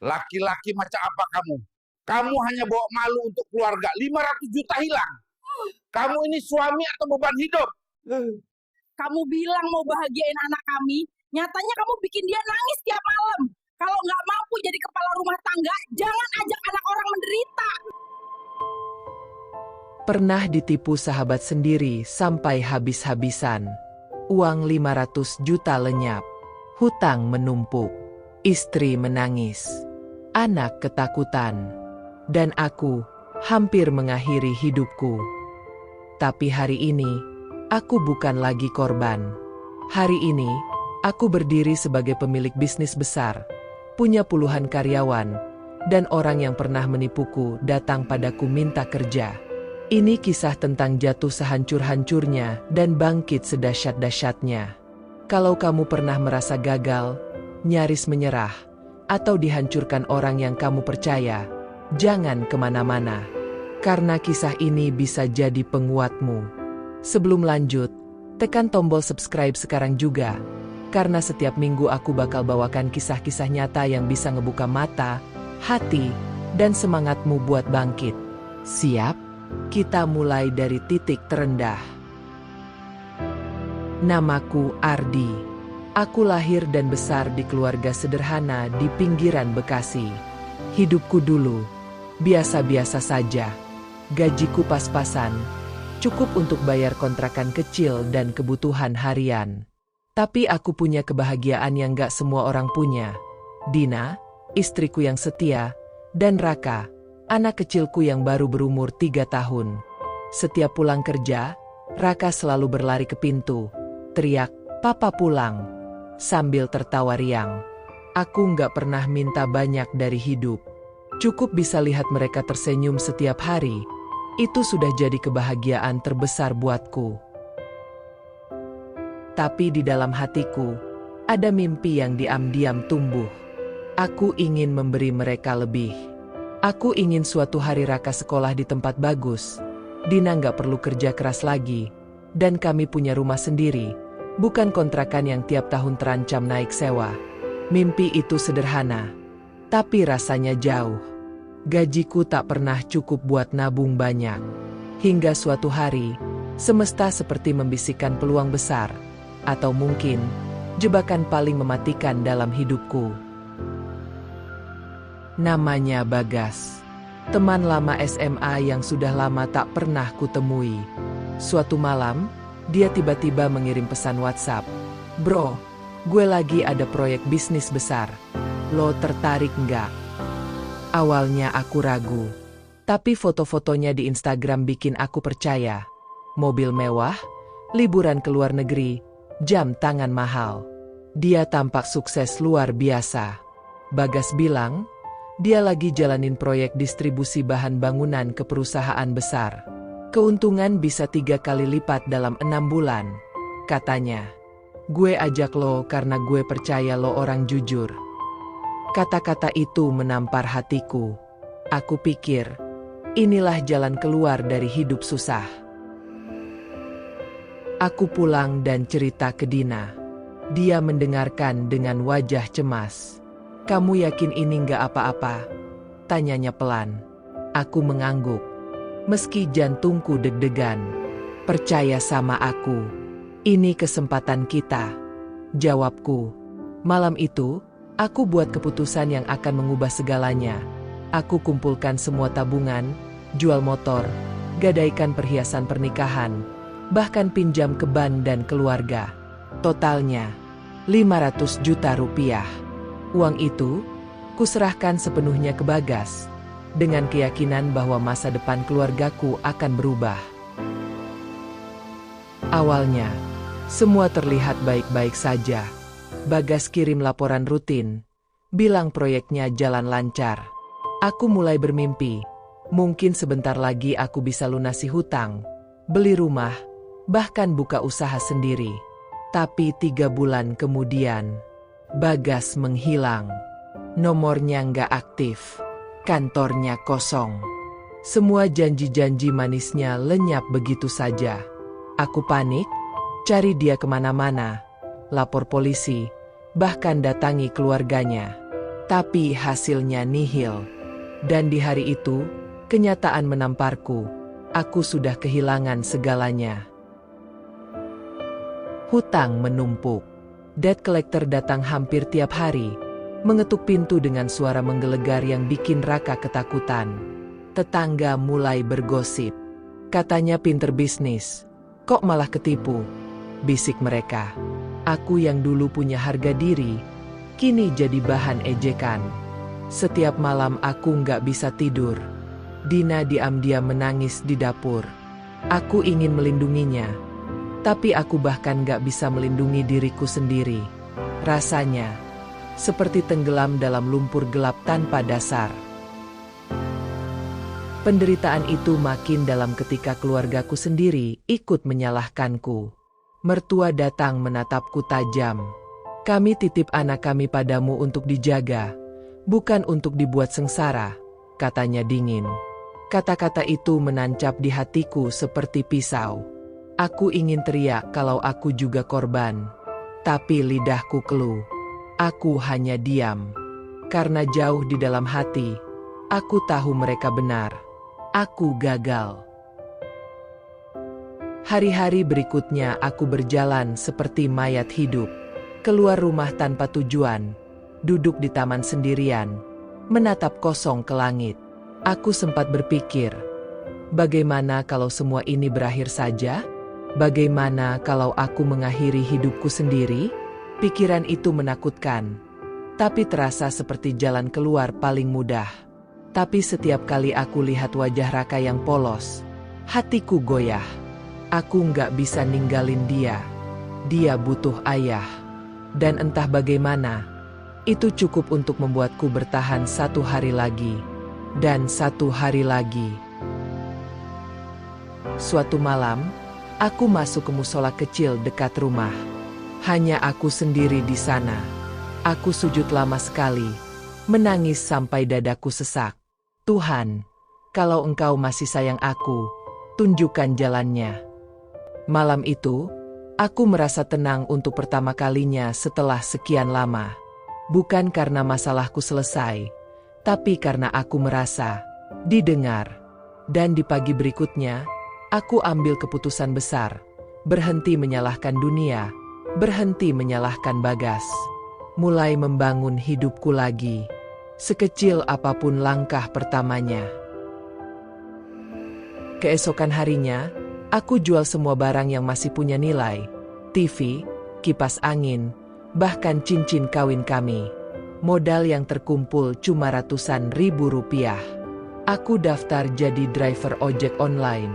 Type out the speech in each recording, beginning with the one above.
Laki-laki macam apa kamu? Kamu hanya bawa malu untuk keluarga. 500 juta hilang. Kamu ini suami atau beban hidup? Kamu bilang mau bahagiain anak kami, nyatanya kamu bikin dia nangis tiap malam. Kalau nggak mampu jadi kepala rumah tangga, jangan ajak anak orang menderita. Pernah ditipu sahabat sendiri sampai habis-habisan. Uang 500 juta lenyap. Hutang menumpuk. Istri menangis. Anak ketakutan. Dan aku hampir mengakhiri hidupku. Tapi hari ini, aku bukan lagi korban. Hari ini, aku berdiri sebagai pemilik bisnis besar. Punya puluhan karyawan. Dan orang yang pernah menipuku datang padaku minta kerja. Ini kisah tentang jatuh sehancur-hancurnya dan bangkit sedahsyat-dahsyatnya. Kalau kamu pernah merasa gagal, nyaris menyerah, atau dihancurkan orang yang kamu percaya, jangan kemana-mana. Karena kisah ini bisa jadi penguatmu. Sebelum lanjut, tekan tombol subscribe sekarang juga. Karena setiap minggu aku bakal bawakan kisah-kisah nyata yang bisa ngebuka mata, hati, dan semangatmu buat bangkit. Siap? Kita mulai dari titik terendah. Namaku Ardi. Aku lahir dan besar di keluarga sederhana di pinggiran Bekasi. Hidupku dulu biasa-biasa saja. Gajiku pas-pasan, cukup untuk bayar kontrakan kecil dan kebutuhan harian. Tapi aku punya kebahagiaan yang gak semua orang punya. Dina, istriku yang setia, dan Raka, anak kecilku yang baru berumur 3 tahun. Setiap pulang kerja, Raka selalu berlari ke pintu, teriak, "Papa pulang," sambil tertawa riang. Aku nggak pernah minta banyak dari hidup. Cukup bisa lihat mereka tersenyum setiap hari. Itu sudah jadi kebahagiaan terbesar buatku. Tapi di dalam hatiku, ada mimpi yang diam-diam tumbuh. Aku ingin memberi mereka lebih. Aku ingin suatu hari Raka sekolah di tempat bagus, Dina nggak perlu kerja keras lagi, dan kami punya rumah sendiri, bukan kontrakan yang tiap tahun terancam naik sewa. Mimpi itu sederhana, tapi rasanya jauh. Gajiku tak pernah cukup buat nabung banyak. Hingga suatu hari, semesta seperti membisikkan peluang besar, atau mungkin jebakan paling mematikan dalam hidupku. Namanya Bagas. Teman lama SMA yang sudah lama tak pernah kutemui. Suatu malam, dia tiba-tiba mengirim pesan WhatsApp. "Bro, gue lagi ada proyek bisnis besar. Lo tertarik nggak?" Awalnya aku ragu. Tapi foto-fotonya di Instagram bikin aku percaya. Mobil mewah, liburan ke luar negeri, jam tangan mahal. Dia tampak sukses luar biasa. Bagas bilang, dia lagi jalanin proyek distribusi bahan bangunan ke perusahaan besar. Keuntungan bisa 3 kali lipat dalam 6 bulan, katanya. "Gue ajak lo karena gue percaya lo orang jujur." Kata-kata itu menampar hatiku. Aku pikir, inilah jalan keluar dari hidup susah. Aku pulang dan cerita ke Dina. Dia mendengarkan dengan wajah cemas. "Kamu yakin ini nggak apa-apa?" tanyanya pelan. Aku mengangguk. Meski jantungku deg-degan. "Percaya sama aku. Ini kesempatan kita," jawabku. Malam itu, aku buat keputusan yang akan mengubah segalanya. Aku kumpulkan semua tabungan, jual motor, gadaikan perhiasan pernikahan, bahkan pinjam ke bank dan keluarga. Totalnya, 500 juta rupiah. Uang itu, kuserahkan sepenuhnya ke Bagas, dengan keyakinan bahwa masa depan keluargaku akan berubah. Awalnya, semua terlihat baik-baik saja. Bagas kirim laporan rutin, bilang proyeknya jalan lancar. Aku mulai bermimpi, mungkin sebentar lagi aku bisa lunasi hutang, beli rumah, bahkan buka usaha sendiri. Tapi 3 bulan kemudian, Bagas menghilang. Nomornya nggak aktif, kantornya kosong. Semua janji-janji manisnya lenyap begitu saja. Aku panik, cari dia kemana-mana, lapor polisi, bahkan datangi keluarganya. Tapi hasilnya nihil. Dan di hari itu, kenyataan menamparku. Aku sudah kehilangan segalanya. Hutang menumpuk. Debt collector datang hampir tiap hari, mengetuk pintu dengan suara menggelegar yang bikin Raka ketakutan. Tetangga mulai bergosip. Katanya pinter bisnis. Kok malah ketipu? Bisik mereka. Aku yang dulu punya harga diri, kini jadi bahan ejekan. Setiap malam aku nggak bisa tidur. Dina diam-diam menangis di dapur. Aku ingin melindunginya, tapi aku bahkan nggak bisa melindungi diriku sendiri. Rasanya seperti tenggelam dalam lumpur gelap tanpa dasar. Penderitaan itu makin dalam ketika keluargaku sendiri ikut menyalahkanku. Mertua datang menatapku tajam. Kami titip anak kami padamu untuk dijaga, bukan untuk dibuat sengsara, katanya dingin. Kata-kata itu menancap di hatiku seperti pisau. Aku ingin teriak kalau aku juga korban, tapi lidahku keluh. Aku hanya diam. Karena jauh di dalam hati, aku tahu mereka benar. Aku gagal. Hari-hari berikutnya aku berjalan seperti mayat hidup. Keluar rumah tanpa tujuan, duduk di taman sendirian, menatap kosong ke langit. Aku sempat berpikir, bagaimana kalau semua ini berakhir saja? Bagaimana kalau aku mengakhiri hidupku sendiri? Pikiran itu menakutkan, tapi terasa seperti jalan keluar paling mudah. Tapi setiap kali aku lihat wajah Raka yang polos, hatiku goyah. Aku nggak bisa ninggalin dia. Dia butuh ayah. Dan entah bagaimana, itu cukup untuk membuatku bertahan 1 hari lagi. Dan 1 hari lagi. Suatu malam, aku masuk ke musola kecil dekat rumah. Hanya aku sendiri di sana. Aku sujud lama sekali, menangis sampai dadaku sesak. Tuhan, kalau Engkau masih sayang aku, tunjukkan jalannya. Malam itu, aku merasa tenang untuk pertama kalinya setelah sekian lama. Bukan karena masalahku selesai, tapi karena aku merasa didengar. Dan di pagi berikutnya, aku ambil keputusan besar. Berhenti menyalahkan dunia, berhenti menyalahkan Bagas. Mulai membangun hidupku lagi. Sekecil apapun langkah pertamanya. Keesokan harinya, aku jual semua barang yang masih punya nilai. TV, kipas angin, bahkan cincin kawin kami. Modal yang terkumpul cuma ratusan ribu rupiah. Aku daftar jadi driver ojek online.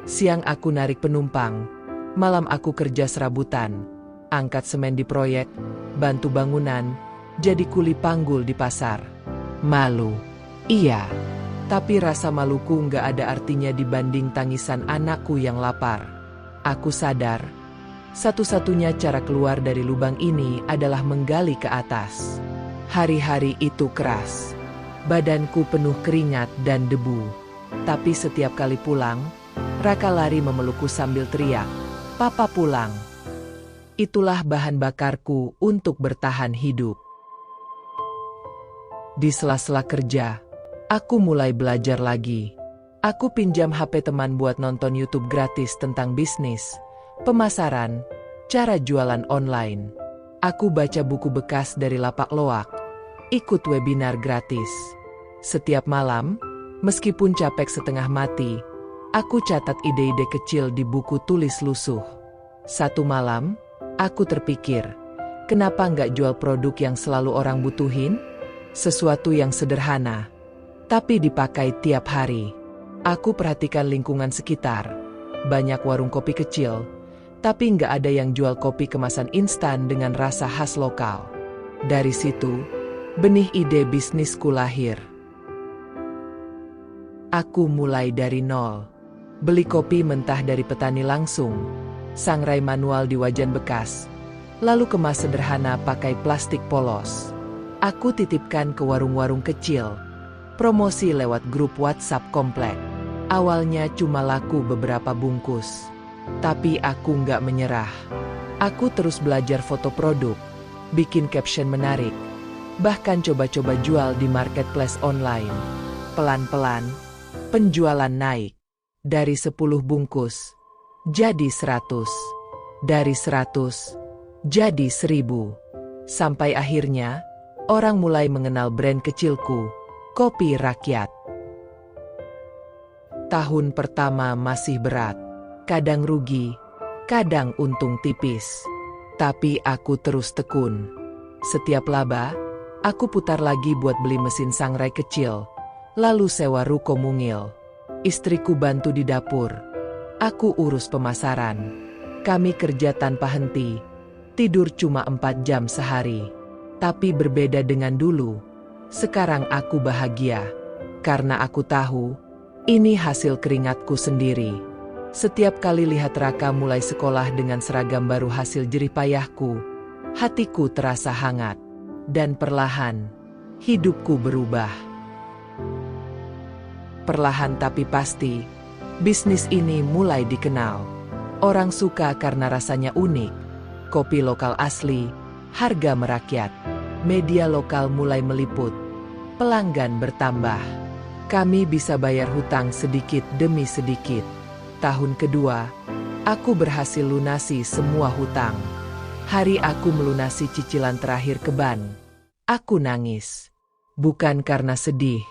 Siang aku narik penumpang, malam aku kerja serabutan. Angkat semen di proyek, bantu bangunan, jadi kuli panggul di pasar. Malu. Iya. Tapi rasa maluku nggak ada artinya dibanding tangisan anakku yang lapar. Aku sadar, satu-satunya cara keluar dari lubang ini adalah menggali ke atas. Hari-hari itu keras. Badanku penuh keringat dan debu. Tapi setiap kali pulang, Raka lari memelukku sambil teriak, "Papa pulang." Itulah bahan bakarku untuk bertahan hidup. Di sela-sela kerja, aku mulai belajar lagi. Aku pinjam HP teman buat nonton YouTube gratis tentang bisnis, pemasaran, cara jualan online. Aku baca buku bekas dari lapak loak, ikut webinar gratis. Setiap malam, meskipun capek setengah mati, aku catat ide-ide kecil di buku tulis lusuh. Satu malam, aku terpikir, kenapa nggak jual produk yang selalu orang butuhin? Sesuatu yang sederhana, tapi dipakai tiap hari. Aku perhatikan lingkungan sekitar. Banyak warung kopi kecil, tapi nggak ada yang jual kopi kemasan instan dengan rasa khas lokal. Dari situ, benih ide bisnisku lahir. Aku mulai dari nol. Beli kopi mentah dari petani langsung, sangrai manual di wajan bekas, lalu kemas sederhana pakai plastik polos. Aku titipkan ke warung-warung kecil, promosi lewat grup WhatsApp komplek. Awalnya cuma laku beberapa bungkus, tapi aku nggak menyerah. Aku terus belajar foto produk, bikin caption menarik, bahkan coba-coba jual di marketplace online. Pelan-pelan, penjualan naik. Dari 10 bungkus, jadi 100. Dari 100, jadi 1000. Sampai akhirnya, orang mulai mengenal brand kecilku, Kopi Rakyat. Tahun pertama masih berat, kadang rugi, kadang untung tipis. Tapi aku terus tekun. Setiap laba, aku putar lagi buat beli mesin sangrai kecil, lalu sewa ruko mungil. Istriku bantu di dapur. Aku urus pemasaran. Kami kerja tanpa henti. Tidur cuma 4 jam sehari. Tapi berbeda dengan dulu. Sekarang aku bahagia. Karena aku tahu, ini hasil keringatku sendiri. Setiap kali lihat Raka mulai sekolah dengan seragam baru hasil jerih payahku, hatiku terasa hangat. Dan perlahan, hidupku berubah. Perlahan tapi pasti, bisnis ini mulai dikenal. Orang suka karena rasanya unik. Kopi lokal asli, harga merakyat. Media lokal mulai meliput. Pelanggan bertambah. Kami bisa bayar hutang sedikit demi sedikit. Tahun kedua, aku berhasil lunasi semua hutang. Hari aku melunasi cicilan terakhir ke bank, aku nangis. Bukan karena sedih,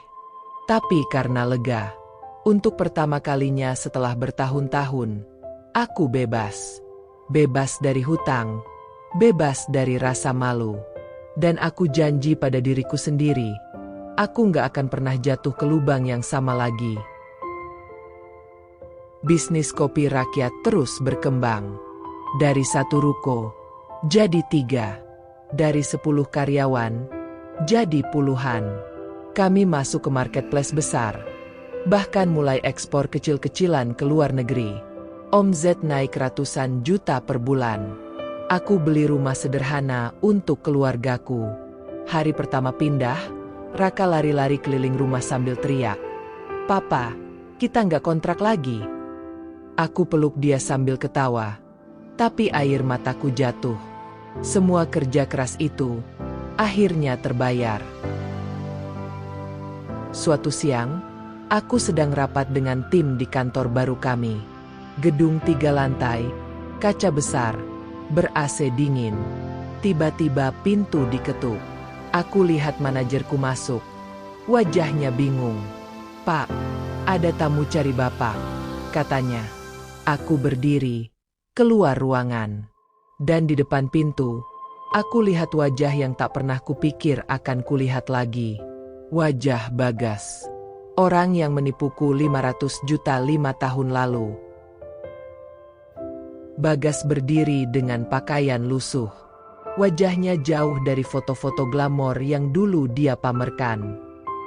tapi karena lega. Untuk pertama kalinya setelah bertahun-tahun, aku bebas. Bebas dari hutang, bebas dari rasa malu. Dan aku janji pada diriku sendiri, aku nggak akan pernah jatuh ke lubang yang sama lagi. Bisnis Kopi Rakyat terus berkembang. Dari 1 ruko, jadi 3. Dari 10 karyawan, jadi puluhan. Kami masuk ke marketplace besar, bahkan mulai ekspor kecil-kecilan ke luar negeri. Omzet naik ratusan juta per bulan. Aku beli rumah sederhana untuk keluargaku. Hari pertama pindah, Raka lari-lari keliling rumah sambil teriak, "Papa, kita nggak kontrak lagi." Aku peluk dia sambil ketawa, tapi air mataku jatuh. Semua kerja keras itu akhirnya terbayar. Suatu siang, aku sedang rapat dengan tim di kantor baru kami. Gedung 3 lantai, kaca besar, ber-AC dingin. Tiba-tiba pintu diketuk. Aku lihat manajerku masuk. Wajahnya bingung. "Pak, ada tamu cari Bapak," katanya. Aku berdiri, keluar ruangan. Dan di depan pintu, aku lihat wajah yang tak pernah kupikir akan kulihat lagi. Wajah Bagas. Orang yang menipuku 500 juta 5 tahun lalu. Bagas berdiri dengan pakaian lusuh. Wajahnya jauh dari foto-foto glamor yang dulu dia pamerkan.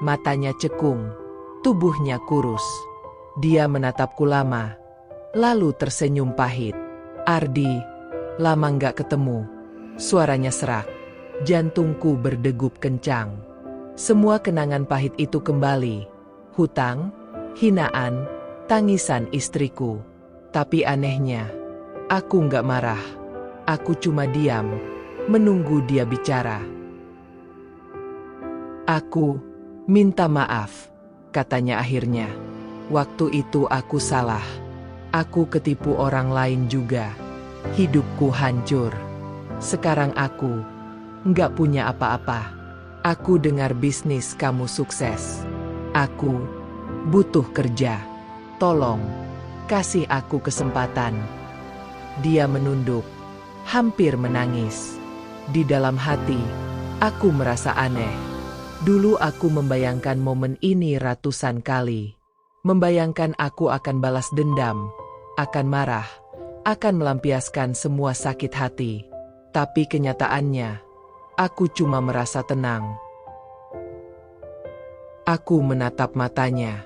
Matanya cekung, tubuhnya kurus. Dia menatapku lama, lalu tersenyum pahit. "Ardi, lama nggak ketemu." Suaranya serak. Jantungku berdegup kencang. Semua kenangan pahit itu kembali. Hutang, hinaan, tangisan istriku. Tapi anehnya, aku nggak marah. Aku cuma diam, menunggu dia bicara. "Aku minta maaf," katanya akhirnya. "Waktu itu aku salah. Aku ketipu orang lain juga. Hidupku hancur. Sekarang aku nggak punya apa-apa. Aku dengar bisnis kamu sukses. Aku butuh kerja. Tolong, kasih aku kesempatan." Dia menunduk, hampir menangis. Di dalam hati, aku merasa aneh. Dulu aku membayangkan momen ini ratusan kali. Membayangkan aku akan balas dendam, akan marah, akan melampiaskan semua sakit hati. Tapi kenyataannya, aku cuma merasa tenang. Aku menatap matanya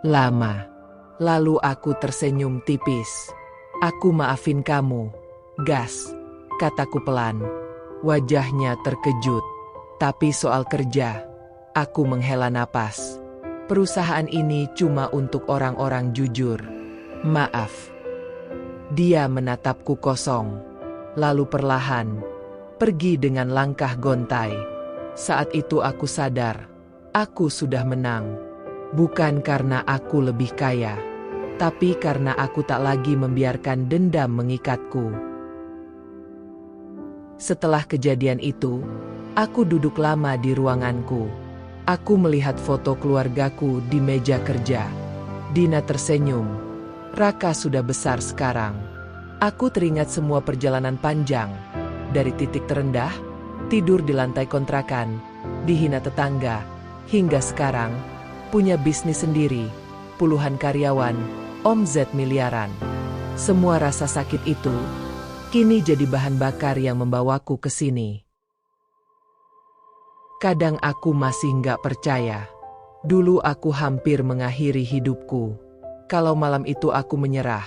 lama, lalu aku tersenyum tipis. "Aku maafin kamu, Gas," kataku pelan. Wajahnya terkejut. "Tapi soal kerja," aku menghela napas. "Perusahaan ini cuma untuk orang-orang jujur. Maaf." Dia menatapku kosong, lalu perlahan pergi dengan langkah gontai. Saat itu aku sadar, aku sudah menang. Bukan karena aku lebih kaya, tapi karena aku tak lagi membiarkan dendam mengikatku. Setelah kejadian itu, aku duduk lama di ruanganku. Aku melihat foto keluargaku di meja kerja. Dina tersenyum. Raka sudah besar sekarang. Aku teringat semua perjalanan panjang. Dari titik terendah, tidur di lantai kontrakan, dihina tetangga, hingga sekarang, punya bisnis sendiri, puluhan karyawan, omzet miliaran. Semua rasa sakit itu, kini jadi bahan bakar yang membawaku ke sini. Kadang aku masih nggak percaya. Dulu aku hampir mengakhiri hidupku. Kalau malam itu aku menyerah,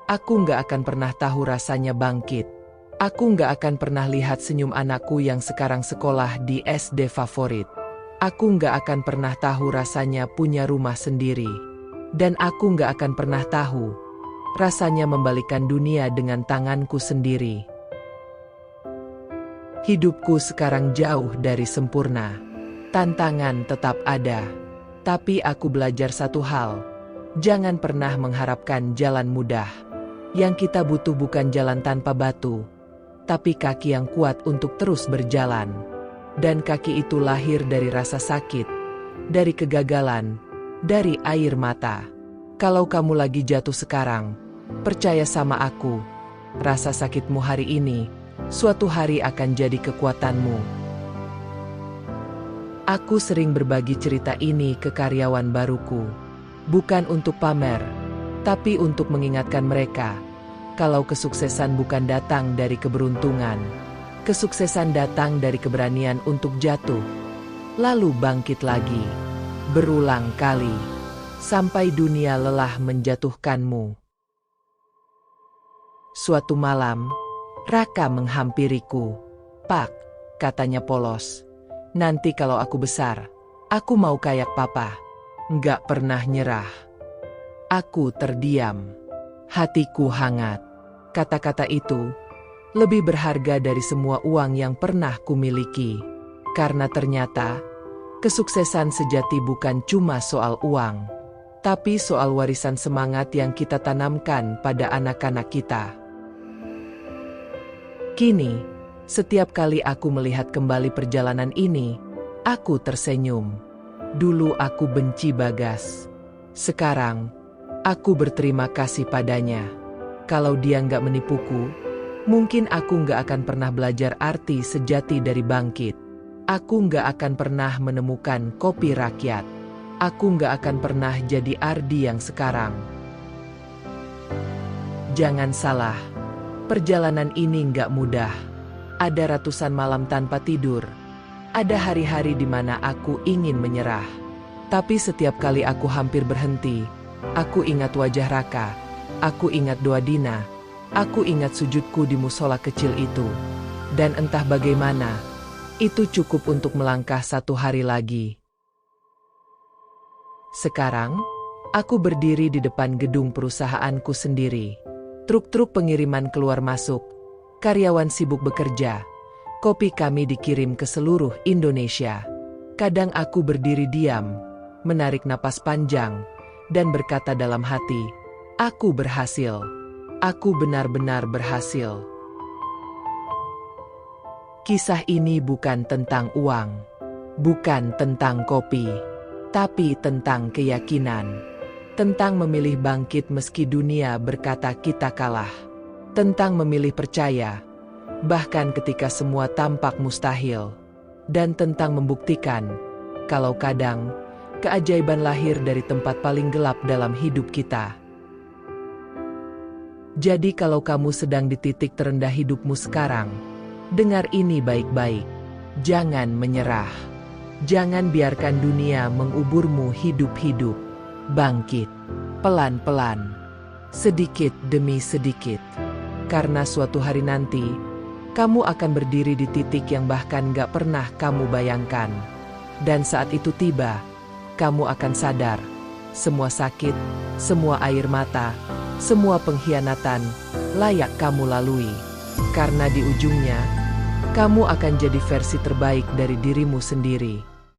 aku nggak akan pernah tahu rasanya bangkit. Aku nggak akan pernah lihat senyum anakku yang sekarang sekolah di SD favorit. Aku nggak akan pernah tahu rasanya punya rumah sendiri. Dan aku nggak akan pernah tahu rasanya membalikkan dunia dengan tanganku sendiri. Hidupku sekarang jauh dari sempurna. Tantangan tetap ada. Tapi aku belajar satu hal. Jangan pernah mengharapkan jalan mudah. Yang kita butuh bukan jalan tanpa batu, tapi kaki yang kuat untuk terus berjalan. Dan kaki itu lahir dari rasa sakit, dari kegagalan, dari air mata. Kalau kamu lagi jatuh sekarang, percaya sama aku, rasa sakitmu hari ini, suatu hari akan jadi kekuatanmu. Aku sering berbagi cerita ini ke karyawan baruku. Bukan untuk pamer, tapi untuk mengingatkan mereka, kalau kesuksesan bukan datang dari keberuntungan. Kesuksesan datang dari keberanian untuk jatuh, lalu bangkit lagi, berulang kali, sampai dunia lelah menjatuhkanmu. Suatu malam, Raka menghampiriku. "Pak," katanya polos, "nanti kalau aku besar, aku mau kayak papa." Nggak pernah nyerah. Aku terdiam. Hatiku hangat. Kata-kata itu lebih berharga dari semua uang yang pernah kumiliki. Karena ternyata, kesuksesan sejati bukan cuma soal uang, tapi soal warisan semangat yang kita tanamkan pada anak-anak kita. Kini, setiap kali aku melihat kembali perjalanan ini, aku tersenyum. Dulu aku benci Bagas. Sekarang, aku berterima kasih padanya. Kalau dia nggak menipuku, mungkin aku nggak akan pernah belajar arti sejati dari bangkit. Aku nggak akan pernah menemukan kopi rakyat. Aku nggak akan pernah jadi Ardi yang sekarang. Jangan salah, perjalanan ini nggak mudah. Ada ratusan malam tanpa tidur. Ada hari-hari di mana aku ingin menyerah. Tapi setiap kali aku hampir berhenti, aku ingat wajah Raka. Aku ingat doa Dina. Aku ingat sujudku di musola kecil itu. Dan entah bagaimana, itu cukup untuk melangkah satu hari lagi. Sekarang, aku berdiri di depan gedung perusahaanku sendiri. Truk-truk pengiriman keluar masuk. Karyawan sibuk bekerja. Kopi kami dikirim ke seluruh Indonesia. Kadang aku berdiri diam, menarik napas panjang, dan berkata dalam hati, aku berhasil. Aku benar-benar berhasil. Kisah ini bukan tentang uang, bukan tentang kopi, tapi tentang keyakinan. Tentang memilih bangkit meski dunia berkata kita kalah. Tentang memilih percaya, bahkan ketika semua tampak mustahil. Dan tentang membuktikan, kalau kadang, keajaiban lahir dari tempat paling gelap dalam hidup kita. Jadi kalau kamu sedang di titik terendah hidupmu sekarang, dengar ini baik-baik. Jangan menyerah. Jangan biarkan dunia menguburmu hidup-hidup. Bangkit, pelan-pelan, sedikit demi sedikit. Karena suatu hari nanti, kamu akan berdiri di titik yang bahkan gak pernah kamu bayangkan. Dan saat itu tiba, kamu akan sadar, semua sakit, semua air mata, semua pengkhianatan, layak kamu lalui. Karena di ujungnya, Kamu akan jadi versi terbaik dari dirimu sendiri.